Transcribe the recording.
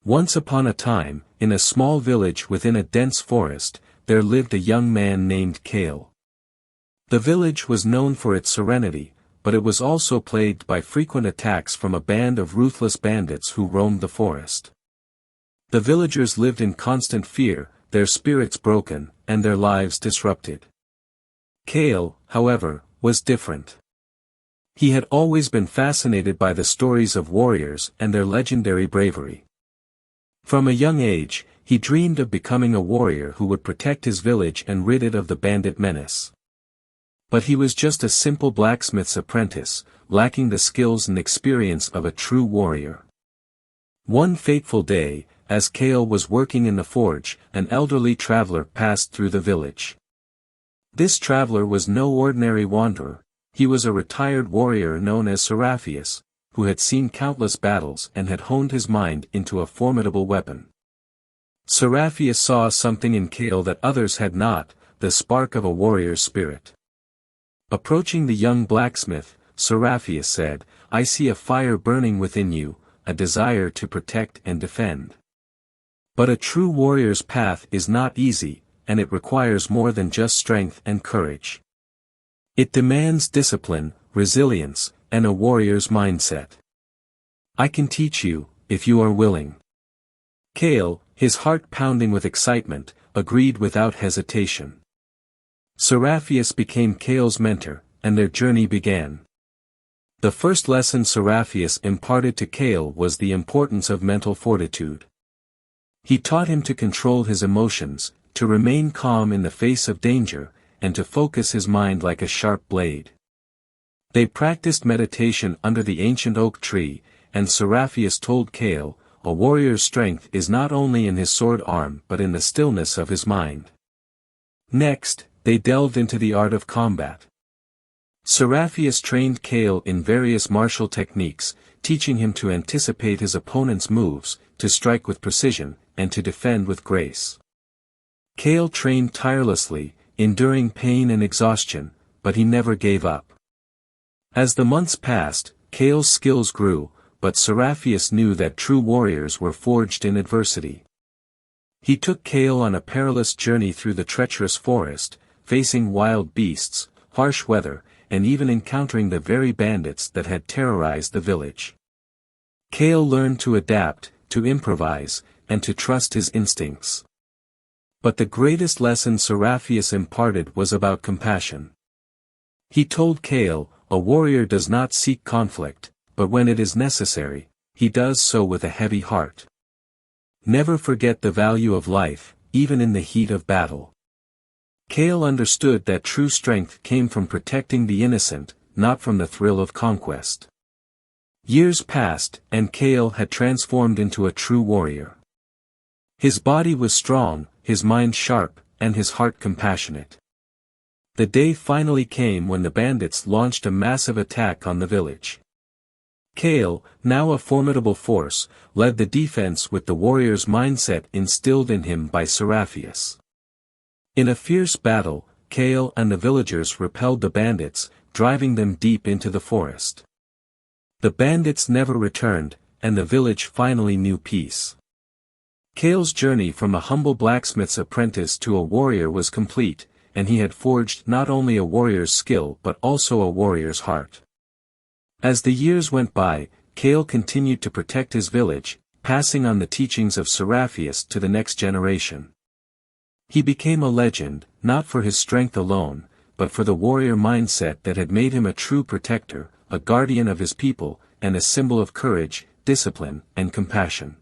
Once upon a time, in a small village within a dense forest, there lived a young man named Kale. The village was known for its serenity, but it was also plagued by frequent attacks from a band of ruthless bandits who roamed the forest. The villagers lived in constant fear, their spirits broken, and their lives disrupted. Kale, however, was different. He had always been fascinated by the stories of warriors and their legendary bravery. From a young age, he dreamed of becoming a warrior who would protect his village and rid it of the bandit menace. But he was just a simple blacksmith's apprentice, lacking the skills and experience of a true warrior. One fateful day, as Kale was working in the forge, an elderly traveler passed through the village. This traveler was no ordinary wanderer. He was a retired warrior known as Seraphius, who had seen countless battles and had honed his mind into a formidable weapon. Seraphius saw something in Kale that others had not, the spark of a warrior's spirit. Approaching the young blacksmith, Seraphius said, "I see a fire burning within you, a desire to protect and defend. But a true warrior's path is not easy, and it requires more than just strength and courage. It demands discipline, resilience, and a warrior's mindset. I can teach you, if you are willing." Kale, his heart pounding with excitement, agreed without hesitation. Seraphius became Kale's mentor, and their journey began. The first lesson Seraphius imparted to Kale was the importance of mental fortitude. He taught him to control his emotions, to remain calm in the face of danger, and to focus his mind like a sharp blade. They practiced meditation under the ancient oak tree, and Seraphius told Kale, "A warrior's strength is not only in his sword arm but in the stillness of his mind." Next, they delved into the art of combat. Seraphius trained Kale in various martial techniques, teaching him to anticipate his opponent's moves, to strike with precision, and to defend with grace. Kale trained tirelessly, enduring pain and exhaustion, but he never gave up. As the months passed, Kale's skills grew, but Seraphius knew that true warriors were forged in adversity. He took Kale on a perilous journey through the treacherous forest, facing wild beasts, harsh weather, and even encountering the very bandits that had terrorized the village. Kale learned to adapt, to improvise, and to trust his instincts. But the greatest lesson Seraphius imparted was about compassion. He told Kale, "A warrior does not seek conflict, but when it is necessary, he does so with a heavy heart. Never forget the value of life, even in the heat of battle." Kale understood that true strength came from protecting the innocent, not from the thrill of conquest. Years passed, and Kale had transformed into a true warrior. His body was strong, his mind sharp, and his heart compassionate. The day finally came when the bandits launched a massive attack on the village. Kale, now a formidable force, led the defense with the warrior's mindset instilled in him by Seraphius. In a fierce battle, Kale and the villagers repelled the bandits, driving them deep into the forest. The bandits never returned, and the village finally knew peace. Kale's journey from a humble blacksmith's apprentice to a warrior was complete, and he had forged not only a warrior's skill but also a warrior's heart. As the years went by, Kale continued to protect his village, passing on the teachings of Seraphius to the next generation. He became a legend, not for his strength alone, but for the warrior mindset that had made him a true protector, a guardian of his people, and a symbol of courage, discipline, and compassion.